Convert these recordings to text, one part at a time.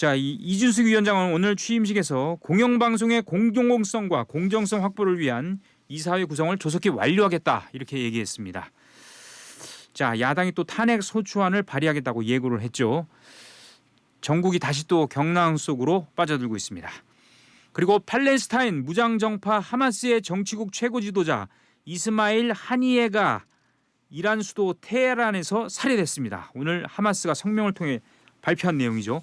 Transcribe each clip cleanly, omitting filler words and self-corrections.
자, 이준숙 위원장은 오늘 취임식에서 공영방송의 공정성과 공정성 확보를 위한 이사회 구성을 조속히 완료하겠다 이렇게 얘기했습니다. 자, 야당이 또 탄핵 소추안을 발의하겠다고 예고를 했죠. 전국이 다시 또 경랑 속으로 빠져들고 있습니다. 그리고 팔레스타인 무장정파 하마스의 정치국 최고 지도자 이스마일 하니예가 이란 수도 테헤란에서 살해됐습니다. 오늘 하마스가 성명을 통해 발표한 내용이죠.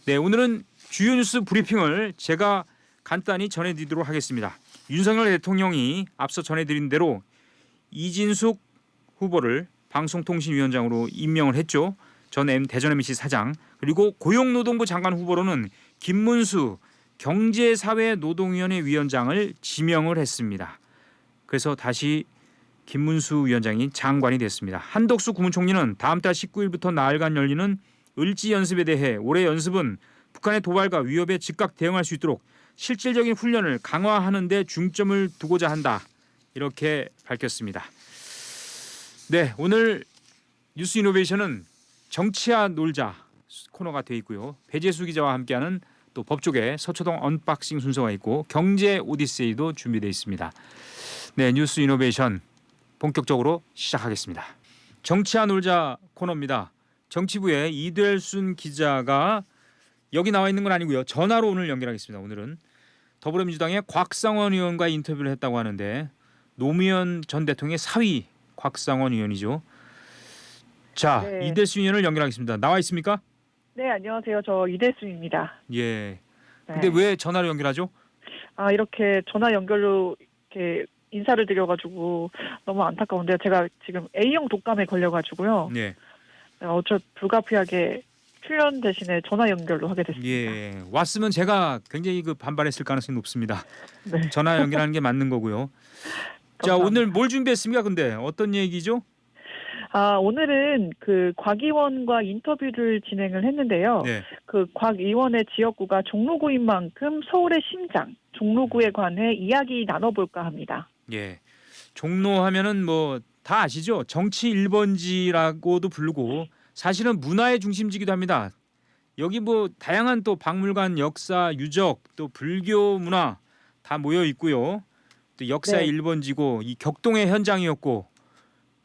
네, 오늘은 주요 뉴스 브리핑을 제가 간단히 전해드리도록 하겠습니다. 윤석열 대통령이 앞서 전해드린 대로 이진숙 후보를 방송통신위원장으로 임명을 했죠. 전 대전 MBC 사장, 그리고 고용노동부 장관 후보로는 김문수 경제사회노동위원회 위원장을 지명을 했습니다. 그래서 다시 김문수 위원장이 장관이 됐습니다. 한덕수 국무총리는 다음 달 19일부터 나흘간 열리는 을지 연습에 대해 올해 연습은 북한의 도발과 위협에 즉각 대응할 수 있도록 실질적인 훈련을 강화하는 데 중점을 두고자 한다. 이렇게 밝혔습니다. 네, 오늘 뉴스 이노베이션은 정치와 놀자 코너가 되어 있고요. 배재수 기자와 함께하는 또 법조계 서초동 언박싱 순서가 있고 경제 오디세이도 준비되어 있습니다. 네, 뉴스 이노베이션 본격적으로 시작하겠습니다. 정치와 놀자 코너입니다. 정치부의 이델순 기자가 여기 나와 있는 건 아니고요. 전화로 오늘 연결하겠습니다. 오늘은 더불어민주당의 곽상원 의원과 인터뷰를 했다고 하는데 노무현 전 대통령의 사위 곽상원 의원이죠. 자, 네. 이델순 의원을 연결하겠습니다. 나와 있습니까? 네, 안녕하세요. 저 이대순입니다. 예. 네. 근데 왜 전화로 연결하죠? 이렇게 전화 연결로 이렇게 인사를 드려가지고 너무 안타까운데요. 제가 지금 A형 독감에 걸려가지고요. 네. 불가피하게 출연 대신에 전화 연결로 하게 됐습니다. 예. 왔으면 제가 굉장히 반발했을 가능성이 높습니다. 네. 전화 연결하는 게 맞는 거고요. 자, 감사합니다. 오늘 뭘 준비했습니까? 근데 어떤 얘기죠? 오늘은 그 곽 의원과 인터뷰를 진행을 했는데요. 네. 그 곽 의원의 지역구가 종로구인 만큼 서울의 심장, 종로구에 관해 이야기 나눠볼까 합니다. 예. 종로 하면은 뭐 다 아시죠? 정치 1번지라고도 부르고 사실은 문화의 중심지기도 합니다. 여기 뭐 다양한 또 박물관, 역사, 유적, 또 불교 문화 다 모여 있고요. 또 역사의 네. 1번지고 이 격동의 현장이었고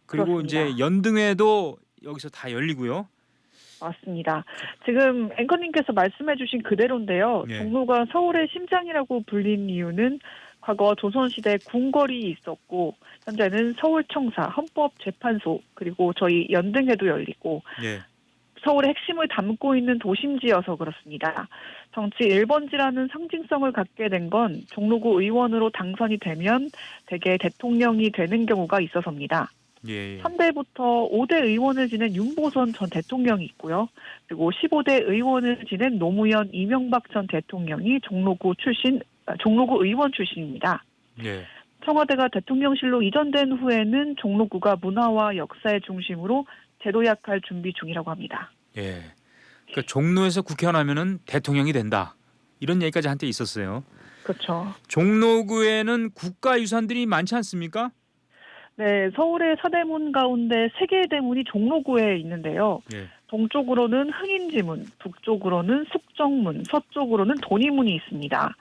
그리고 그렇습니다. 이제 연등회도 여기서 다 열리고요. 맞습니다. 지금 앵커님께서 말씀해주신 그대로인데요. 네. 종로가 서울의 심장이라고 불린 이유는 과거 조선시대 궁궐이 있었고 현재는 서울청사, 헌법재판소 그리고 저희 연등회도 열리고 예. 서울의 핵심을 담고 있는 도심지여서 그렇습니다. 정치 1번지라는 상징성을 갖게 된 건 종로구 의원으로 당선이 되면 대개 대통령이 되는 경우가 있어서입니다. 예. 3대부터 5대 의원을 지낸 윤보선 전 대통령이 있고요. 그리고 15대 의원을 지낸 노무현 이명박 전 대통령이 종로구 의원 출신입니다. 예. 청와대가 대통령실로 이전된 후에는 종로구가 문화와 역사의 중심으로 재도약할 준비 중이라고 합니다. 예. 그러니까 종로에서 국회의원 하면은 대통령이 된다. 이런 얘기까지 한때 있었어요. 그렇죠. 종로구에는 국가유산들이 많지 않습니까? 네, 서울의 서대문 가운데 3개의 대문이 종로구에 있는데요. 예. 동쪽으로는 흥인지문, 북쪽으로는 숙정문, 서쪽으로는 돈이문이 있습니다.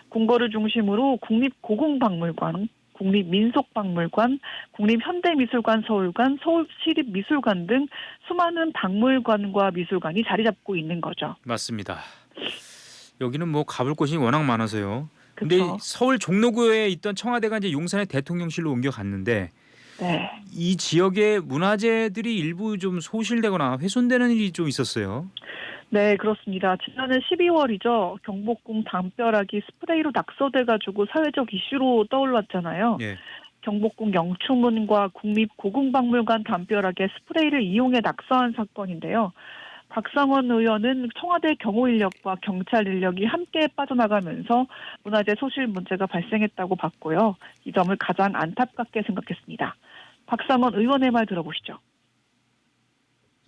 궁궐을 중심으로 국립고궁박물관, 국립민속박물관, 국립현대미술관 서울관, 서울시립미술관 등 수많은 박물관과 미술관이 자리 잡고 있는 거죠. 맞습니다. 여기는 뭐 가볼 곳이 워낙 많아서요. 근데 그쵸. 서울 종로구에 있던 청와대가 이제 용산의 대통령실로 옮겨갔는데 네. 이 지역의 문화재들이 일부 좀 소실되거나 훼손되는 일이 좀 있었어요. 네, 그렇습니다. 지난해 12월이죠. 경복궁 담벼락이 스프레이로 낙서돼가지고 사회적 이슈로 떠올랐잖아요. 예. 경복궁 영추문과 국립고궁박물관 담벼락에 스프레이를 이용해 낙서한 사건인데요. 곽상원 의원은 청와대 경호 인력과 경찰 인력이 함께 빠져나가면서 문화재 소실 문제가 발생했다고 봤고요. 이 점을 가장 안타깝게 생각했습니다. 곽상원 의원의 말 들어보시죠.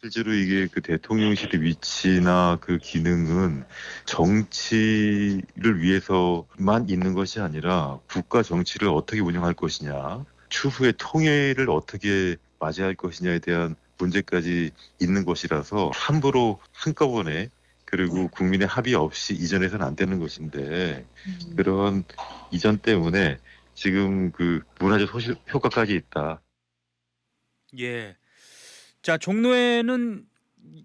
실제로 이게 그 대통령실의 위치나 그 기능은 정치를 위해서만 있는 것이 아니라 국가 정치를 어떻게 운영할 것이냐, 추후의 통일을 어떻게 맞이할 것이냐에 대한 문제까지 있는 것이라서 함부로 한꺼번에 그리고 국민의 합의 없이 이전해서는 안 되는 것인데 그런 이전 때문에 지금 그 문화적 소실 효과까지 있다. 예. 자, 종로에는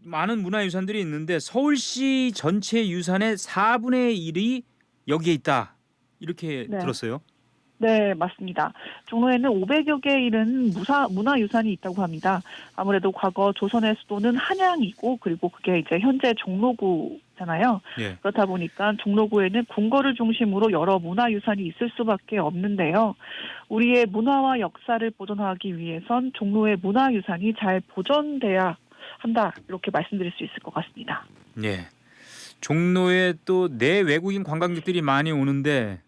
많은 문화유산들이 있는데 서울시 전체 유산의 4분의 1이 여기에 있다. 이렇게 네. 들었어요. 네, 맞습니다. 종로에는 500여 개의 이른 문화유산이 있다고 합니다. 아무래도 과거 조선의 수도는 한양이고 그리고 그게 이제 현재 종로구잖아요. 예. 그렇다 보니까 종로구에는 궁궐을 중심으로 여러 문화유산이 있을 수밖에 없는데요. 우리의 문화와 역사를 보존하기 위해선 종로의 문화유산이 잘 보존돼야 한다. 이렇게 말씀드릴 수 있을 것 같습니다. 예. 종로에 또 내외국인 관광객들이 많이 오는데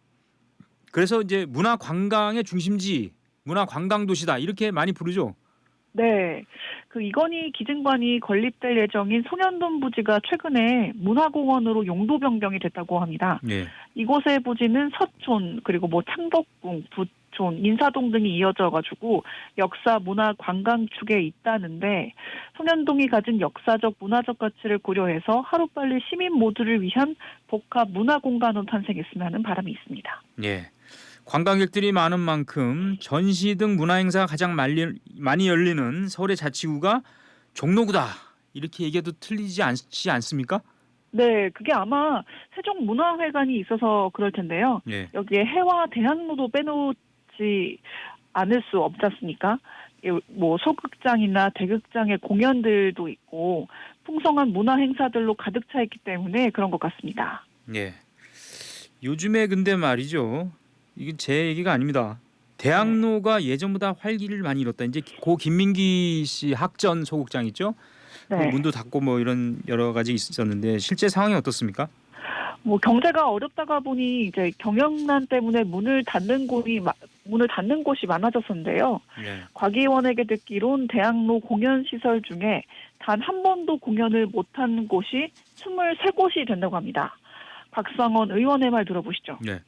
그래서 이제 문화 관광의 중심지, 문화 관광 도시다 이렇게 많이 부르죠. 네. 그 이건희 기증관이 건립될 예정인 소년동 부지가 최근에 문화공원으로 용도 변경이 됐다고 합니다. 예. 이곳의 부지는 서촌 그리고 뭐 창덕궁, 부촌, 인사동 등이 이어져 가지고 역사 문화 관광 축에 있다는데 소년동이 가진 역사적 문화적 가치를 고려해서 하루빨리 시민 모두를 위한 복합 문화 공간으로 탄생했으면 하는 바람이 있습니다. 예. 관광객들이 많은 만큼 전시 등 문화 행사가 가장 많이 열리는 서울의 자치구가 종로구다. 이렇게 얘기해도 틀리지 않지 않습니까? 네, 그게 아마 세종문화회관이 있어서 그럴 텐데요. 예. 여기에 해와 대학로도 빼놓지 않을 수 없지 않습니까? 뭐 소극장이나 대극장의 공연들도 있고 풍성한 문화 행사들로 가득 차 있기 때문에 그런 것 같습니다. 예. 요즘에 근데 말이죠. 이게 제 얘기가 아닙니다. 대학로가 예전보다 활기를 많이 잃었다. 이제 고 김민기 씨 학전 소극장 있죠? 그 네. 문도 닫고 뭐 이런 여러 가지 있었는데 실제 상황이 어떻습니까? 뭐 경제가 어렵다가 보니 이제 경영난 때문에 문을 닫는 곳이 많아졌었는데요. 네. 곽의원에게 듣기론 대학로 공연 시설 중에 단 한 번도 공연을 못한 곳이 23곳이 된다고 합니다. 박상원 의원의 말 들어보시죠. 네.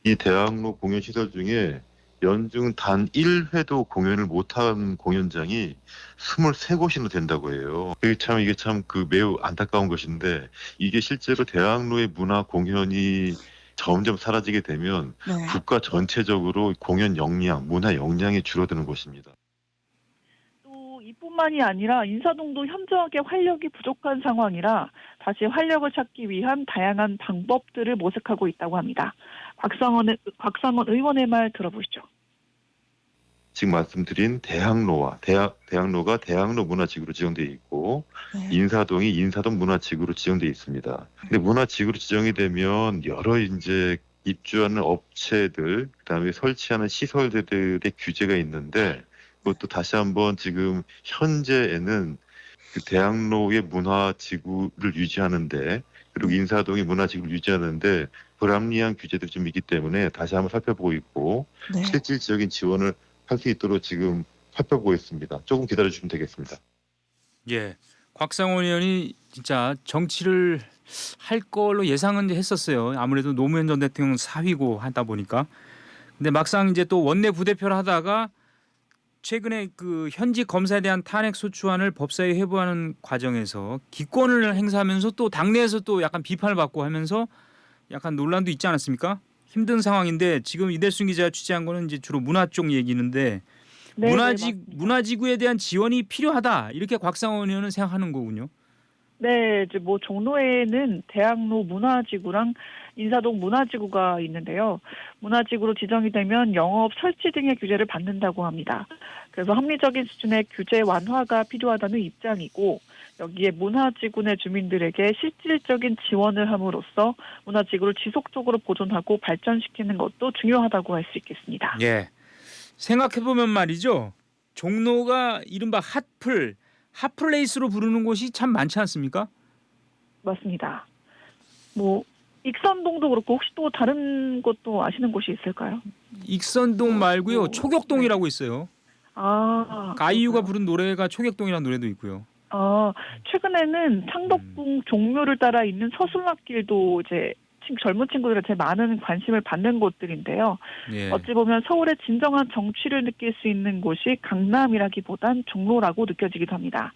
이 대학로 공연 시설 중에 연중 단 1회도 공연을 못한 공연장이 23곳이나 된다고 해요. 이게 참 그 매우 안타까운 것인데 이게 실제로 대학로의 문화 공연이 점점 사라지게 되면 네. 국가 전체적으로 공연 역량, 문화 역량이 줄어드는 것입니다. 또 이뿐만이 아니라 인사동도 현저하게 활력이 부족한 상황이라 다시 활력을 찾기 위한 다양한 방법들을 모색하고 있다고 합니다. 박상원 의원의 말 들어보시죠. 지금 말씀드린 대학로가 대학로 문화지구로 지정되어 있고 인사동이 인사동 문화지구로 지정되어 있습니다. 근데 문화지구로 지정이 되면 여러 이제 입주하는 업체들, 그다음에 설치하는 시설들의 규제가 있는데 그것도 다시 한번 지금 현재에는 그 대학로의 문화지구를 유지하는데 그리고 인사동의 문화지구를 유지하는데 불합리한 규제들이 좀 있기 때문에 다시 한번 살펴보고 있고 실질적인 지원을 할 수 있도록 지금 살펴보고 있습니다. 조금 기다려주시면 되겠습니다. 예. 곽상원 의원이 진짜 정치를 할 걸로 예상은 했었어요. 아무래도 노무현 전 대통령 사위고 하다 보니까. 근데 막상 이제 또 원내 부대표를 하다가 최근에 그 현직 검사에 대한 탄핵 소추안을 법사위에 회부하는 과정에서 기권을 행사하면서 또 당내에서 또 약간 비판을 받고 하면서 약간 논란도 있지 않았습니까? 힘든 상황인데 지금 이대순 기자가 취재한 거는 이제 주로 문화 쪽 얘기인데 네, 문화지구에 대한 지원이 필요하다 이렇게 곽상원 의원은 생각하는 거군요. 네, 이제 뭐 종로에는 대학로 문화지구랑 인사동 문화지구가 있는데요. 문화지구로 지정이 되면 영업 설치 등의 규제를 받는다고 합니다. 그래서 합리적인 수준의 규제 완화가 필요하다는 입장이고 여기에 문화지구 내 주민들에게 실질적인 지원을 함으로써 문화지구를 지속적으로 보존하고 발전시키는 것도 중요하다고 할 수 있겠습니다. 예. 생각해보면 말이죠. 종로가 이른바 핫플레이스로 부르는 곳이 참 많지 않습니까? 맞습니다. 뭐 익선동도 그렇고 혹시 또 다른 곳도 아시는 곳이 있을까요? 익선동 말고요. 초격동이라고 있어요. 아이유가 부른 노래가 초격동이라는 노래도 있고요. 최근에는 창덕궁 종묘를 따라 있는 서술락길도 이제 젊은 친구들한테 많은 관심을 받는 곳들인데요. 예. 어찌 보면 서울의 진정한 정취를 느낄 수 있는 곳이 강남이라기보단 종로라고 느껴지기도 합니다.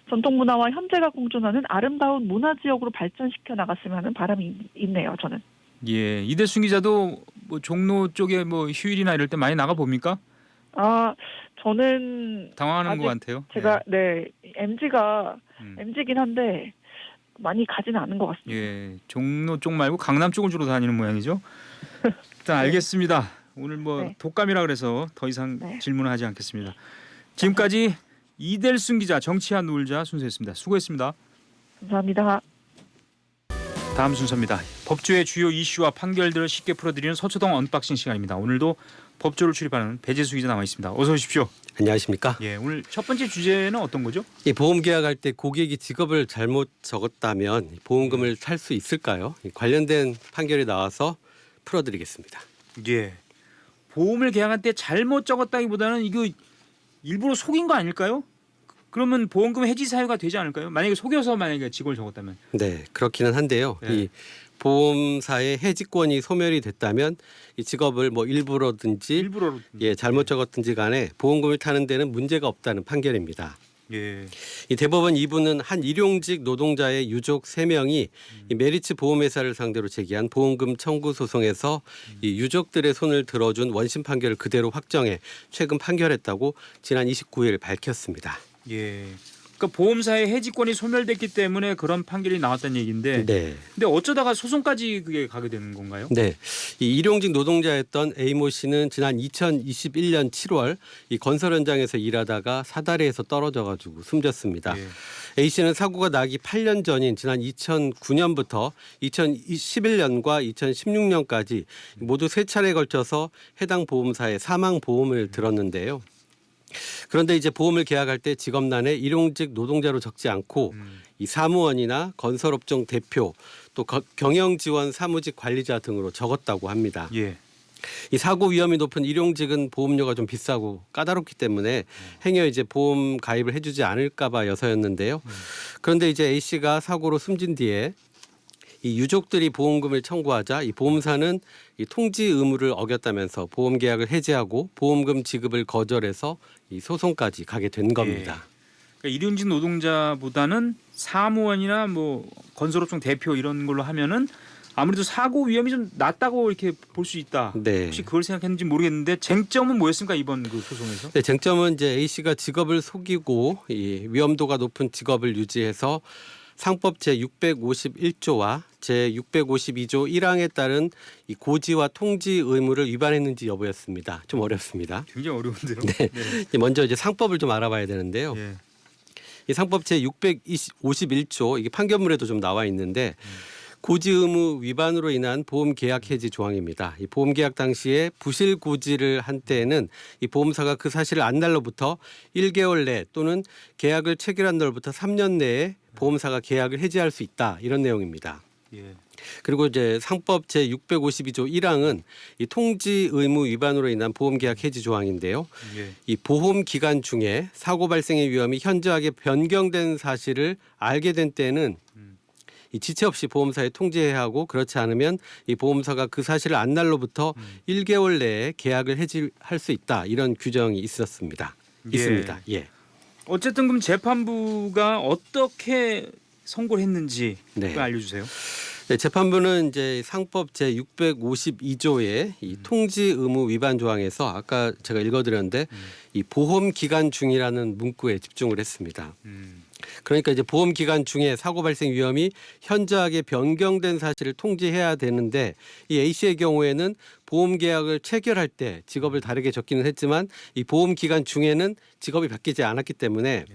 전통 문화와 현재가 공존하는 아름다운 문화 지역으로 발전시켜 나갔으면 하는 바람이 있네요. 저는. 예, 이대순 기자도 뭐 종로 쪽에 뭐 휴일이나 이럴 때 많이 나가 봅니까? 저는 당황하는 아직 것 같아요. 제가 MG가 음. MG긴 한데 많이 가지는 않은 것 같습니다. 예, 종로 쪽 말고 강남 쪽을 주로 다니는 모양이죠. 일단 알겠습니다. 오늘 뭐 네. 독감이라 그래서 더 이상 네. 질문을 하지 않겠습니다. 지금까지 이델순 기자, 정치와 놀자 순서였습니다. 수고했습니다. 감사합니다. 다음 순서입니다. 법조의 주요 이슈와 판결들을 쉽게 풀어드리는 서초동 언박싱 시간입니다. 오늘도 법조를 출입하는 배재수 기자 나와 있습니다. 어서 오십시오. 안녕하십니까? 예, 오늘 첫 번째 주제는 어떤 거죠? 이 보험 계약할 때 고객이 직업을 잘못 적었다면 보험금을 탈 수 있을까요? 관련된 판결이 나와서 풀어드리겠습니다. 예. 보험을 계약할 때 잘못 적었다기보다는 이거 일부러 속인 거 아닐까요? 그러면 보험금 해지 사유가 되지 않을까요? 만약에 속여서 만약에 직업을 적었다면. 네, 그렇기는 한데요. 네. 이 보험사의 해지권이 소멸이 됐다면 이 직업을 뭐 일부러든지 일부러. 잘못 적었든지 간에 보험금을 타는 데는 문제가 없다는 판결입니다. 예. 이 대법원 2부는 한 일용직 노동자의 유족 3명이 이 메리츠 보험회사를 상대로 제기한 보험금 청구 소송에서 이 유족들의 손을 들어준 원심 판결을 그대로 확정해 최근 판결했다고 지난 29일 밝혔습니다. 예. 그러니까 보험사의 해지권이 소멸됐기 때문에 그런 판결이 나왔다는 얘기인데. 네. 근데 어쩌다가 소송까지 그게 가게 되는 건가요? 네. 이 일용직 노동자였던 A모 씨는 지난 2021년 7월 이 건설 현장에서 일하다가 사다리에서 떨어져 가지고 숨졌습니다. 예. A 씨는 사고가 나기 8년 전인 지난 2009년부터 2011년과 2016년까지 모두 3차례에 걸쳐서 해당 보험사에 사망 보험을 들었는데요. 그런데 이제 보험을 계약할 때 직업란에 일용직 노동자로 적지 않고 이 사무원이나 건설업종 대표 또 경영지원 사무직 관리자 등으로 적었다고 합니다. 예. 이 사고 위험이 높은 일용직은 보험료가 좀 비싸고 까다롭기 때문에 행여 이제 보험 가입을 해주지 않을까봐 여서였는데요. 그런데 이제 A 씨가 사고로 숨진 뒤에 이 유족들이 보험금을 청구하자 이 보험사는 이 통지 의무를 어겼다면서 보험 계약을 해지하고 보험금 지급을 거절해서 이 소송까지 가게 된 겁니다. 그러니까 일용직 노동자보다는 사무원이나 뭐 건설업종 대표 이런 걸로 하면은 아무래도 사고 위험이 좀 낮다고 이렇게 볼 수 있다. 네. 혹시 그걸 생각했는지 모르겠는데 쟁점은 뭐였습니까 이번 그 소송에서? 네, 쟁점은 이제 A 씨가 직업을 속이고 이 위험도가 높은 직업을 유지해서 상법 제651조와 제652조 1항에 따른 이 고지와 통지 의무를 위반했는지 여부였습니다. 좀 어렵습니다. 굉장히 어려운데요. 네. 먼저 이제 상법을 좀 알아봐야 되는데요. 예. 이 상법 제651조 이게 판결문에도 좀 나와 있는데 고지 의무 위반으로 인한 보험 계약 해지 조항입니다. 이 보험 계약 당시에 부실 고지를 한 때에는 이 보험사가 그 사실을 안 날로부터 1개월 내 또는 계약을 체결한 날부터 3년 내에 보험사가 계약을 해지할 수 있다. 이런 내용입니다. 예. 그리고 이제 상법 제652조 1항은 이 통지 의무 위반으로 인한 보험 계약 해지 조항인데요. 예. 이 보험 기간 중에 사고 발생의 위험이 현저하게 변경된 사실을 알게 된 때는 이 지체 없이 보험사에 통지해야 하고 그렇지 않으면 이 보험사가 그 사실을 안 날로부터 1개월 내에 계약을 해지할 수 있다. 이런 규정이 있었습니다. 예. 있습니다. 예. 어쨌든 그럼 재판부가 어떻게 선고를 했는지 네. 그걸 알려주세요. 네, 재판부는 이제 상법 제652조의 이 통지 의무 위반 조항에서 아까 제가 읽어드렸는데 이 보험 기간 중이라는 문구에 집중을 했습니다. 그러니까 이제 보험 기간 중에 사고 발생 위험이 현저하게 변경된 사실을 통지해야 되는데 이 A 씨의 경우에는 보험 계약을 체결할 때 직업을 다르게 적기는 했지만 이 보험 기간 중에는 직업이 바뀌지 않았기 때문에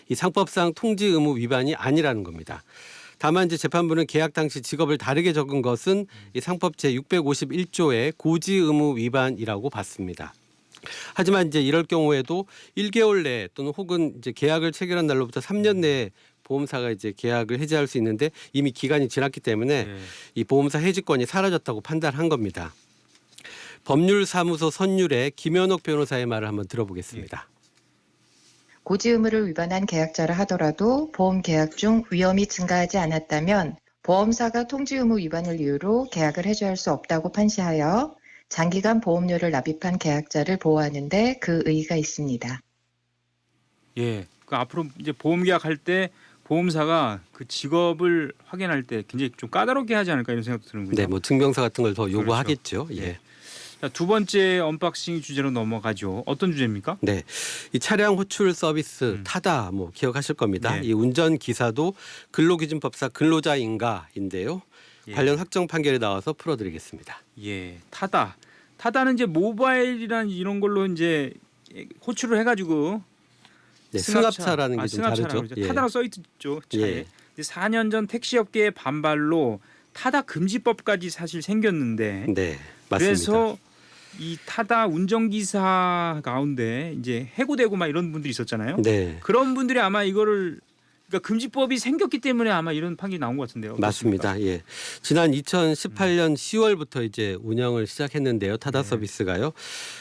이 상법상 통지 의무 위반이 아니라는 겁니다. 다만 이제 재판부는 계약 당시 직업을 다르게 적은 것은 이 상법 제651조의 고지 의무 위반이라고 봤습니다. 하지만 이제 이럴 경우에도 1개월 내에 또는 혹은 이제 계약을 체결한 날로부터 3년 내에 보험사가 이제 계약을 해지할 수 있는데 이미 기간이 지났기 때문에 이 보험사 해지권이 사라졌다고 판단한 겁니다. 법률사무소 선율의 김현옥 변호사의 말을 한번 들어보겠습니다. 고지 의무를 위반한 계약자라 하더라도 보험 계약 중 위험이 증가하지 않았다면 보험사가 통지 의무 위반을 이유로 계약을 해지할 수 없다고 판시하여 장기간 보험료를 납입한 계약자를 보호하는 데 그 의의가 있습니다. 예. 그 앞으로 이제 보험 계약할 때 보험사가 그 직업을 확인할 때 굉장히 좀 까다롭게 하지 않을까 이런 생각도 드는군요. 네, 뭐 증명서 같은 걸 더 요구하겠죠. 그렇죠. 예. 자, 두 번째 언박싱 주제로 넘어가죠. 어떤 주제입니까? 네, 이 차량 호출 서비스 타다 뭐 기억하실 겁니다. 예. 이 운전 기사도 근로기준법상 근로자인가인데요. 예. 관련 확정 판결이 나와서 풀어드리겠습니다. 예, 타다는 이제 모바일이란 이런 걸로 이제 호출을 해가지고 네, 승합차라는 게 좀 승합차라는 다르죠. 거죠. 예. 타다라고 써 있죠 차에. 예. 근데 4년 전 택시업계의 반발로 타다 금지법까지 사실 생겼는데 네, 맞습니다. 그래서 이 타다 운전기사 가운데 이제 해고되고 막 이런 분들이 있었잖아요. 네, 그런 분들이 아마 이거를 그러니까 금지법이 생겼기 때문에 아마 이런 판결이 나온 것 같은데요. 어떻습니까? 맞습니다. 예, 지난 2018년 10월부터 이제 운영을 시작했는데요. 타다 네. 서비스가요.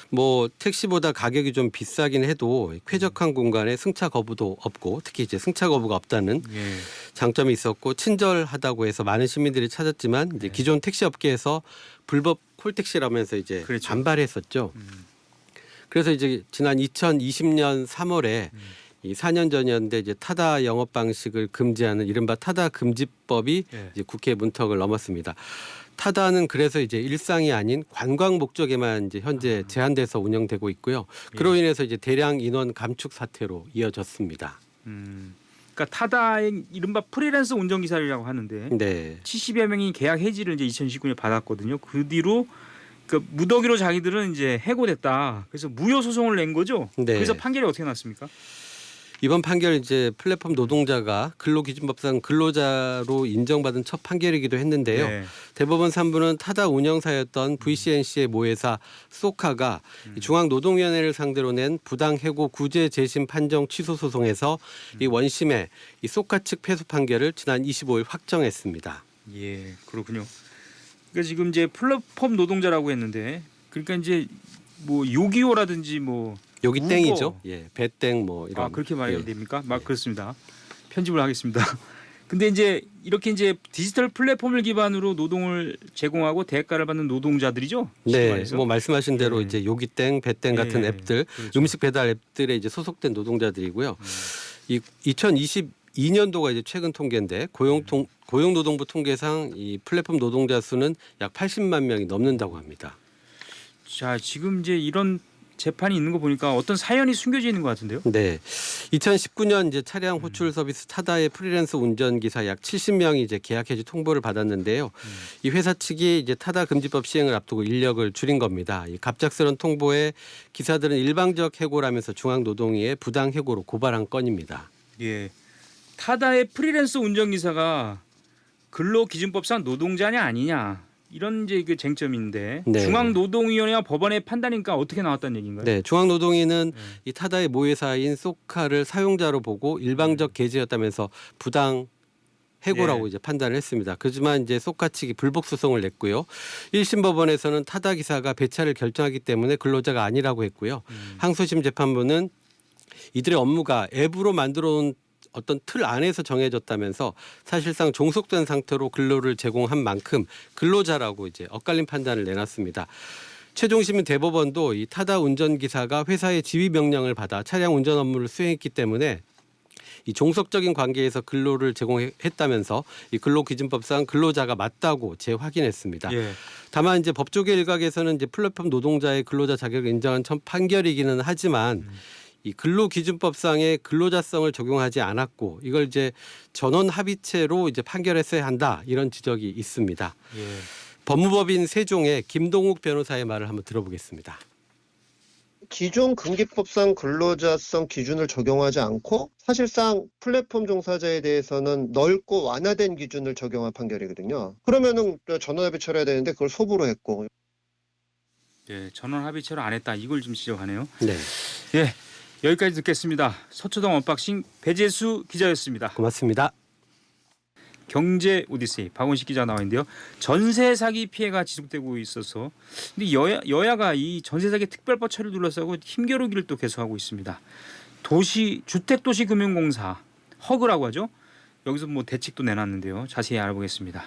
뭐 택시보다 가격이 좀 비싸긴 해도 쾌적한 공간에 승차 거부도 없고 특히 이제 승차 거부가 없다는 예. 장점이 있었고 친절하다고 해서 많은 시민들이 찾았지만 이제 기존 택시 업계에서 불법 콜택시라면서 이제 그렇죠. 반발했었죠. 그래서 이제 지난 2020년 3월에 이 4년 전이었는데 이제 타다 영업 방식을 금지하는 이른바 타다 금지법이 예. 이제 국회 문턱을 넘었습니다. 타다는 그래서 이제 일상이 아닌 관광 목적에만 이제 현재 제한돼서 운영되고 있고요. 그로 인해서 이제 대량 인원 감축 사태로 이어졌습니다. 그러니까 타다의 이른바 프리랜서 운전기사라고 하는데 네. 70여 명이 계약 해지를 이제 2019년에 받았거든요. 그 뒤로 그 무더기로 자기들은 이제 해고됐다. 그래서 무효 소송을 낸 거죠. 네. 그래서 판결이 어떻게 났습니까? 이번 판결 이제 플랫폼 노동자가 근로기준법상 근로자로 인정받은 첫 판결이기도 했는데요. 네. 대법원 3부는 타다 운영사였던 VCNC의 모회사 소카가 중앙노동위원회를 상대로 낸 부당해고 구제 재심 판정 취소 소송에서 이 원심의 이 소카 측 패소 판결을 지난 25일 확정했습니다. 예, 그렇군요. 그러니까 지금 이제 플랫폼 노동자라고 했는데 그러니까 이제 뭐 요기요라든지 뭐 여기 우버. 땡이죠. 예, 배땡 뭐 이런. 그렇게 말해야 예. 됩니까? 막 그렇습니다. 편집을 하겠습니다. 근데 이제 이렇게 이제 디지털 플랫폼을 기반으로 노동을 제공하고 대가를 받는 노동자들이죠. 쉽게 네, 말해서. 뭐 말씀하신 대로 예. 이제 요기땡, 배땡 같은 예, 앱들, 그렇죠. 음식 배달 앱들에 이제 소속된 노동자들이고요. 이 2022년도가 이제 최근 통계인데 고용노동부 통계상 이 플랫폼 노동자 수는 약 80만 명이 넘는다고 합니다. 자, 지금 이제 이런 재판이 있는 거 보니까 어떤 사연이 숨겨져 있는 것 같은데요. 네, 2019년 이제 차량 호출 서비스 타다의 프리랜서 운전기사 약 70명이 이제 계약 해지 통보를 받았는데요. 이 회사 측이 이제 타다 금지법 시행을 앞두고 인력을 줄인 겁니다. 이 갑작스런 통보에 기사들은 일방적 해고라면서 중앙노동위에 부당 해고로 고발한 건입니다. 예. 타다의 프리랜서 운전기사가 근로기준법상 노동자냐 아니냐 이런 이제 그 쟁점인데 네. 중앙노동위원회와 법원의 판단이니까 어떻게 나왔다는 얘기인가요? 네, 중앙노동위는 이 타다의 모회사인 소카를 사용자로 보고 일방적 게재였다면서 부당 해고라고 예. 이제 판단을 했습니다. 그렇지만 이제 소카 측이 불복 소송을 냈고요. 1심 법원에서는 타다 기사가 배차를 결정하기 때문에 근로자가 아니라고 했고요. 항소심 재판부는 이들의 업무가 앱으로 만들어 온 어떤 틀 안에서 정해졌다면서 사실상 종속된 상태로 근로를 제공한 만큼 근로자라고 이제 엇갈린 판단을 내놨습니다. 최종심은 대법원도 이 타다 운전기사가 회사의 지휘 명령을 받아 차량 운전 업무를 수행했기 때문에 이 종속적인 관계에서 근로를 제공했다면서 이 근로기준법상 근로자가 맞다고 재확인했습니다. 예. 다만 이제 법조계 일각에서는 이제 플랫폼 노동자의 근로자 자격을 인정한 첫 판결이기는 하지만 이 근로기준법상의 근로자성을 적용하지 않았고 이걸 이제 전원 합의체로 이제 판결했어야 한다 이런 지적이 있습니다. 예. 법무법인 세종의 김동욱 변호사의 말을 한번 들어보겠습니다. 기존 금기법상 근로자성 기준을 적용하지 않고 사실상 플랫폼 종사자에 대해서는 넓고 완화된 기준을 적용한 판결이거든요. 그러면은 전원합의체로 해야 되는데 그걸 소부로 했고. 예, 전원 합의체로 안 했다. 이걸 좀 지적하네요. 네, 예. 여기까지 듣겠습니다. 서초동 언박싱 배재수 기자였습니다. 고맙습니다. 경제 오디세이 박원식 기자 나와 있는데요. 전세 사기 피해가 지속되고 있어서 근데 여야가 이 전세 사기 특별법 처리를 둘러싸고 힘겨루기를 또 계속하고 있습니다. 주택도시금융공사 허그라고 하죠. 여기서 뭐 대책도 내놨는데요. 자세히 알아보겠습니다.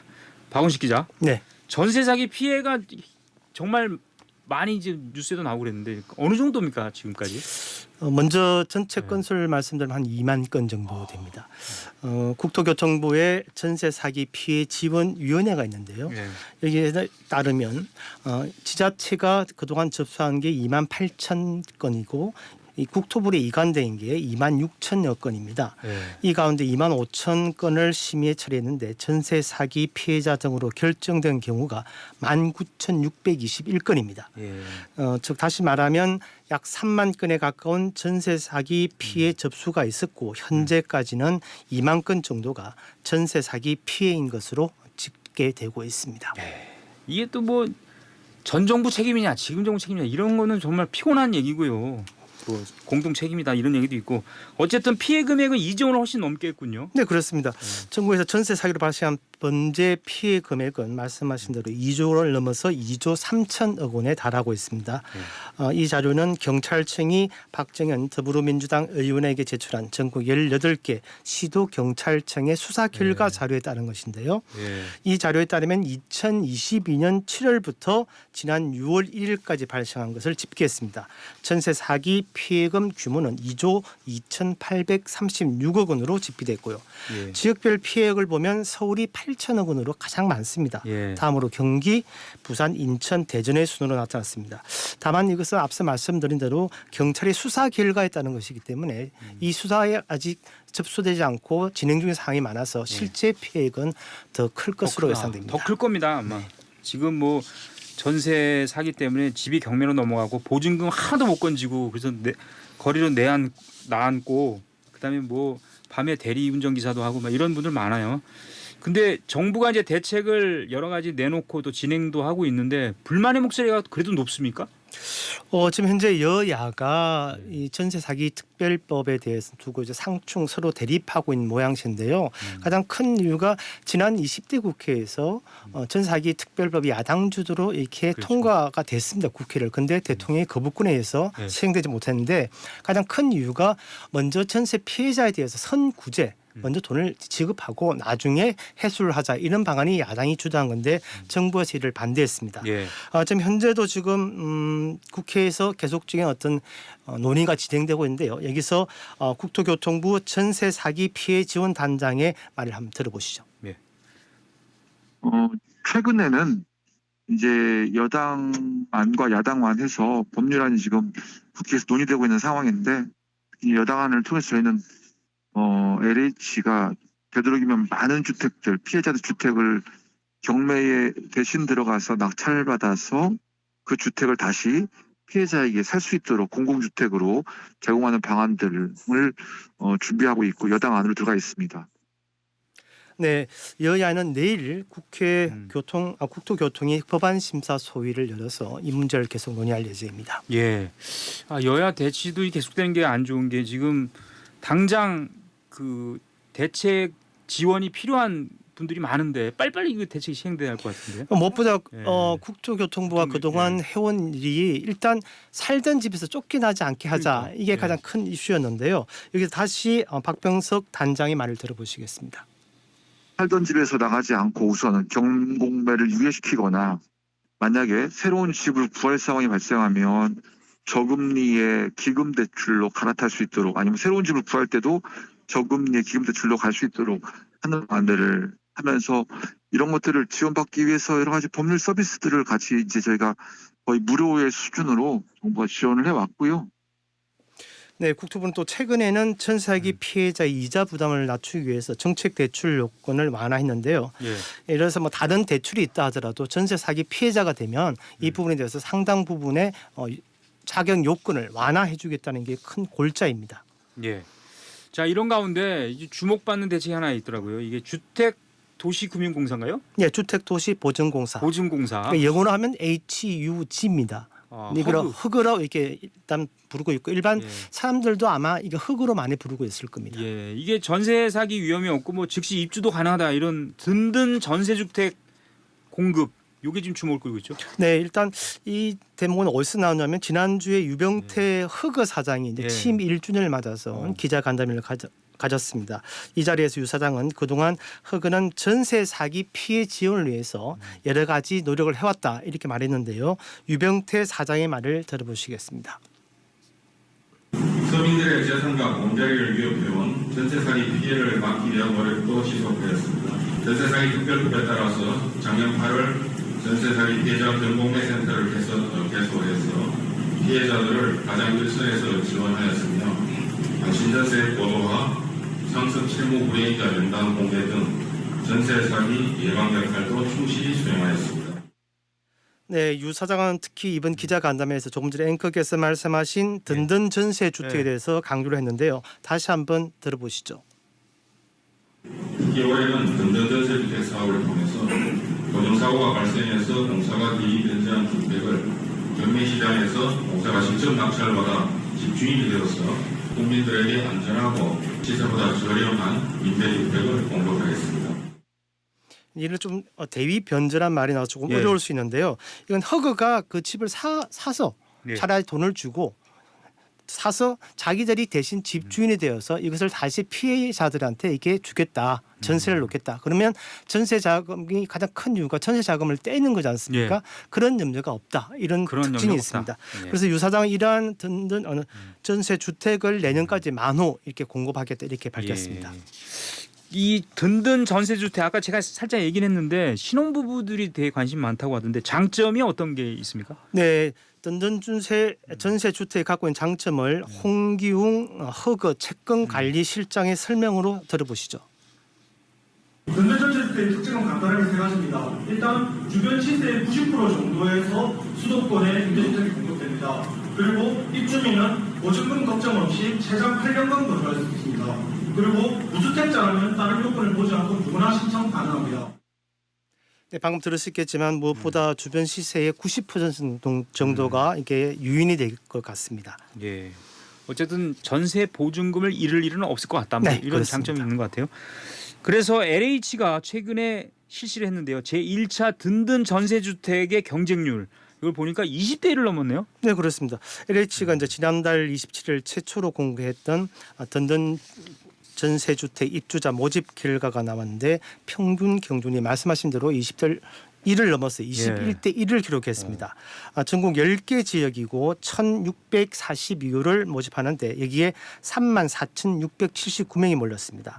박원식 기자. 네. 전세 사기 피해가 정말 많이 이제 뉴스에도 나오고 그랬는데 어느 정도입니까 지금까지? 먼저 전체 건수를 말씀드리면 한 2만 건 정도 됩니다. 국토교통부의 전세 사기 피해 지원 위원회가 있는데요. 예. 여기에 따르면 지자체가 그동안 접수한 게 2만 8천 건이고 이 국토부에 이관된 게 2만 6천여 건입니다. 예. 이 가운데 2만 5천 건을 심의에 처리했는데 전세 사기 피해자 등으로 결정된 경우가 19,621건입니다. 예. 즉 다시 말하면 약 3만 건에 가까운 전세 사기 피해 접수가 있었고 현재까지는 2만 건 정도가 전세 사기 피해인 것으로 집계되고 있습니다. 이게 또 뭐 전 정부 책임이냐 지금 정부 책임이냐 이런 거는 정말 피곤한 얘기고요. 뭐 공동 책임이다 이런 얘기도 있고 어쨌든 피해 금액은 2조 원을 훨씬 넘겠군요. 네, 그렇습니다. 정부에서 전세 사기로 발생한 번제 피해 금액은 말씀하신 대로 2조를 넘어서 2조 3천억 원에 달하고 있습니다. 이 자료는 경찰청이 박정현 더불어민주당 의원에게 제출한 전국 18개 시도 경찰청의 수사 결과 자료에 따른 것인데요. 예. 이 자료에 따르면 2022년 7월부터 지난 6월 1일까지 발생한 것을 집계했습니다. 전세 사기 피해금 규모는 2조 2,836억 원으로 집계됐고요. 예. 지역별 피해액을 보면 서울이 8천억 원으로 가장 많습니다. 예. 다음으로 경기, 부산, 인천, 대전의 순으로 나타났습니다. 다만 이것은 앞서 말씀드린 대로 경찰의 수사 결과에 따른 것이기 때문에 이 수사에 아직 접수되지 않고 진행 중인 사항이 많아서 실제 피해액은 더 클 것으로 예상됩니다. 더 클 겁니다. 아마 지금 뭐 전세 사기 때문에 집이 경매로 넘어가고 보증금 하나도 못 건지고 그래서 거리로 나앉고 그다음에 뭐 밤에 대리 운전 기사도 하고 막 이런 분들 많아요. 근데 정부가 이제 대책을 여러 가지 내놓고 또 진행도 하고 있는데 불만의 목소리가 그래도 높습니까? 지금 현재 여야가 이 전세 사기 특별법에 대해서 두고 이제 상충 서로 대립하고 있는 모양새인데요. 가장 큰 이유가 지난 20대 국회에서 전세 사기 특별법이 야당 주도로 이렇게 그렇죠. 통과가 됐습니다. 국회를. 근데 대통령의 거부권에 의해서 네. 시행되지 못했는데 가장 큰 이유가 먼저 전세 피해자에 대해서 선구제 먼저 돈을 지급하고 나중에 해소를 하자 이런 방안이 야당이 주도한 건데 정부에서 이를 반대했습니다. 예. 지금 현재도 지금 국회에서 계속적인 어떤 논의가 진행되고 있는데요. 여기서 국토교통부 전세 사기 피해 지원 단장의 말을 한번 들어보시죠. 최근에는 이제 여당안과 야당안 해서 법률안이 지금 국회에서 논의되고 있는 상황인데 이 여당안을 통해서 저희는 LH가 되도록이면 많은 주택들, 피해자들 주택을 경매에 대신 들어가서 낙찰받아서 그 주택을 다시 피해자에게 살 수 있도록 공공주택으로 제공하는 방안들을 준비하고 있고 여당 안으로 들어가 있습니다. 네, 여야는 내일 국회 국토교통위 법안 심사 소위를 열어서 이 문제를 계속 논의할 예정입니다. 예. 여야 대치도 계속되는 게 안 좋은 게 지금 당장 그 대책 지원이 필요한 분들이 많은데 빨리빨리 이거 대책이 시행돼야 할 것 같은데요. 무엇보다 예. 국토교통부가 그동안 해온 일이 일단 살던 집에서 쫓겨나지 않게 하자 그러니까. 이게 예. 가장 큰 이슈였는데요. 여기서 다시 박병석 단장의 말을 들어보시겠습니다. 살던 집에서 나가지 않고 우선은 경공매를 유예시키거나 만약에 새로운 집을 구할 상황이 발생하면 저금리의 기금 대출로 갈아탈 수 있도록 아니면 새로운 집을 구할 때도 저금리의 기금 대출로 갈 수 있도록 하는 방안들을 하면서 이런 것들을 지원받기 위해서 여러 가지 법률 서비스들을 같이 이제 저희가 거의 무료의 수준으로 정부가 지원을 해왔고요. 네, 국토부는 또 최근에는 전세 사기 피해자의 이자 부담을 낮추기 위해서 정책 대출 요건을 완화했는데요. 예. 예를 들어서 뭐 다른 대출이 있다 하더라도 전세 사기 피해자가 되면 이 부분에 대해서 상당 부분의 자격 요건을 완화해주겠다는 게 큰 골자입니다. 예. 자 이런 가운데 이제 주목받는 대책이 하나 있더라고요. 이게 주택도시금융공사인가요? 네, 주택도시보증공사. 보증공사. 그러니까 영어로 하면 HUG입니다. 이걸 흑으로 이렇게 일단 부르고 있고 일반 예. 사람들도 아마 이게 흑으로 많이 부르고 있을 겁니다. 예, 이게 전세 사기 위험이 없고 뭐 즉시 입주도 가능하다 이런 든든 전세 주택 공급 요게 지금 주목을 끌고 있죠. 네, 일단 이 대목은 어디서 나오냐면 지난주에 유병태 흑어 사장이 이제 예. 취임 1주년을 맞아서 기자간담회를 가졌습니다. 이 자리에서 유 사장은 그동안 허그는 전세 사기 피해 지원을 위해서 여러 가지 노력을 해왔다 이렇게 말했는데요. 유병태 사장의 말을 들어보시겠습니다. 서민들의 재산과 보험자리를 위협해온 전세사기 피해를 막기 위한 노력도 지속되었습니다. 전세사기 특별법에 따라서 작년 8월 전세사기 피해자 경공매 센터를 개소해서 피해자들을 가장 일선에서 지원하였으며 신전세 보도와 상습 채무 불이행자 명단 공개 등 전세사기 예방 역할도 충실히 수행하였습니다. 네, 유 사장은 특히 이번 기자간담회에서 조금 전에 앵커께서 말씀하신 든든 전세 주택에 대해서 강조를 했는데요. 다시 한번 들어보시죠. 특히 올해는 든든 전세주택 사업을 통해서 고정사고가 발생해서 공사가 기이 변제한 주택을 경매시장에서 공사가 직접 낙찰받아 집주인이 되어서 국민들에게 안전하고 시세보다 저렴한 임대주택을 공급하겠습니다. 이를 좀 대위 변제란 말이 나와서 조금 어려울 수 있는데요. 이건 허그가 그 집을 사서 차라리 돈을 주고 사서 자기들이 대신 집주인이 되어서 이것을 다시 피해자들한테 이게 주겠다. 전세를 놓겠다. 그러면 전세 자금이 가장 큰 이유가 전세 자금을 떼는 거지 않습니까? 그런 염려가 없다. 이런 특징이 있습니다. 그래서 유 사장은 이러한 든든 전세 주택을 내년까지 만호 이렇게 공급하겠다 이렇게 밝혔습니다. 이 든든 전세주택 아까 제가 살짝 얘기를 했는데 신혼부부들이 되게 관심 많다고 하던데 장점이 어떤 게 있습니까? 네. 든든 전세 주택이 갖고 있는 장점을 홍기웅 허그 채권 관리 실장의 설명으로 들어보시죠. 든든 전세주택의 특징은 간단하게 세 가지입니다. 일단 주변 시세의 90% 정도에서 수도권에 임대주택이 공급됩니다. 그리고 입주민은 보증금 걱정 없이 최장 8년간 거주할 수 있습니다. 그리고 무주택자라면 다른 요건을 보지 않고 누구나 신청 가능합니다. 네, 방금 들으셨겠지만 무엇보다 주변 시세의 90% 정도가 이게 유인이 될 것 같습니다. 예. 어쨌든 전세 보증금을 잃을 일은 없을 것 같다. 뭐 네, 이런 그렇습니다. 장점이 있는 것 같아요. 그래서 LH가 최근에 실시를 했는데요. 제1차 든든 전세주택의 경쟁률 이걸 보니까 20대 1을 넘었네요. 네, 그렇습니다. LH가 이제 지난달 27일 최초로 공개했던 든든 전세주택 입주자 모집 결과가 나왔는데 평균 경준이 말씀하신 대로 20대 1을 넘어서 21대 1을 기록했습니다. 전국 10개 지역이고 1,642호를 모집하는데 여기에 34,679명이 몰렸습니다.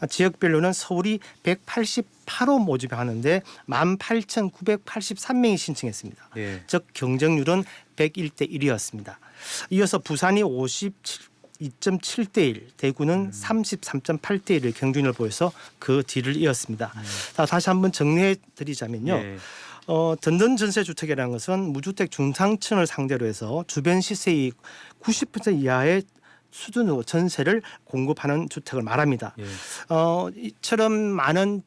지역별로는 서울이 188호 모집하는데 18,983명이 신청했습니다. 즉 경쟁률은 101대 1이었습니다. 이어서 부산이 2.7대 1, 대구는 33.8대 1을 경쟁률을 보여서 그 뒤를 이었습니다. 자, 다시 한번 정리해 드리자면요. 든든 전세주택이라는 것은 무주택 중상층을 상대로 해서 주변 시세의 90% 이하의 수준으로 전세를 공급하는 주택을 말합니다. 이처럼 많은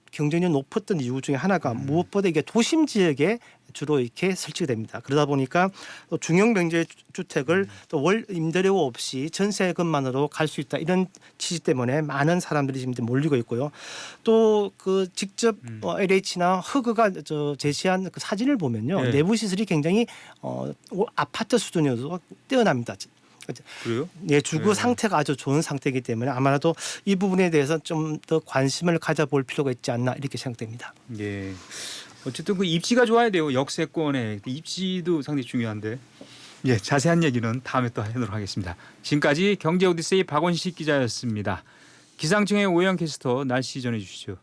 경쟁률이 높았던 이유 중에 하나가 무엇보다 이게 도심 지역에 주로 이렇게 설치가 됩니다. 그러다 보니까 또 중형 병제 주택을 또 월 임대료 없이 전세금만으로 갈 수 있다 이런 취지 때문에 많은 사람들이 지금 몰리고 있고요. 또 그 직접 LH나 허그가 제시한 그 사진을 보면요, 내부 시설이 굉장히 아파트 수준이어서 뛰어납니다. 그래요? 네, 주거 상태가 아주 좋은 상태이기 때문에 아마도 이 부분에 대해서 좀 더 관심을 가져볼 필요가 있지 않나 이렇게 생각됩니다. 예. 어쨌든 그 입지가 좋아야 돼요. 역세권에 입지도 상당히 중요한데. 예, 자세한 얘기는 다음에 또 하도록 하겠습니다. 지금까지 경제 오디세이 박원식 기자였습니다. 기상청의 오영 캐스터 날씨 전해주시죠.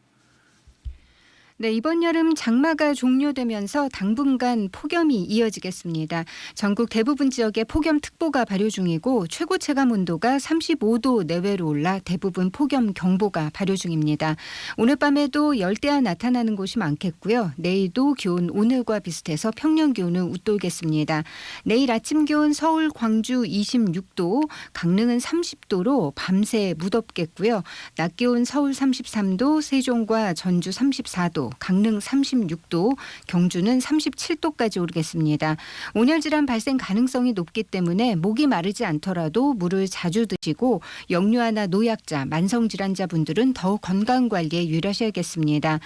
네, 이번 여름 장마가 종료되면서 당분간 폭염이 이어지겠습니다. 전국 대부분 지역에 폭염특보가 발효 중이고 최고 체감 온도가 35도 내외로 올라 대부분 폭염 경보가 발효 중입니다. 오늘 밤에도 열대야 나타나는 곳이 많겠고요. 내일도 기온 오늘과 비슷해서 평년 기온은 웃돌겠습니다. 내일 아침 기온 서울, 광주 26도, 강릉은 30도로 밤새 무덥겠고요. 낮 기온 서울 33도, 세종과 전주 34도, 강릉 36도, 경주는 37도까지 오르겠습니다. 온열질환 발생 가능성이 높기 때문에 목이 마르지 않더라도 물을 자주 드시고 역류아나 노약자, 만성질환자분들은 더욱 건강관리에 유의하셔야겠습니다.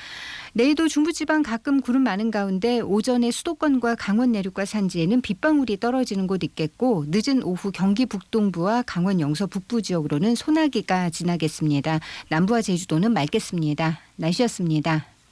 내일도 중부지방 가끔 구름 많은 가운데 오전에 수도권과 강원 내륙과 산지에는 빗방울이 떨어지는 곳 있겠고 늦은 오후 경기 북동부와 강원 영서 북부 지역으로는 소나기가 지나겠습니다. 남부와 제주도는 맑겠습니다. 날씨였습니다.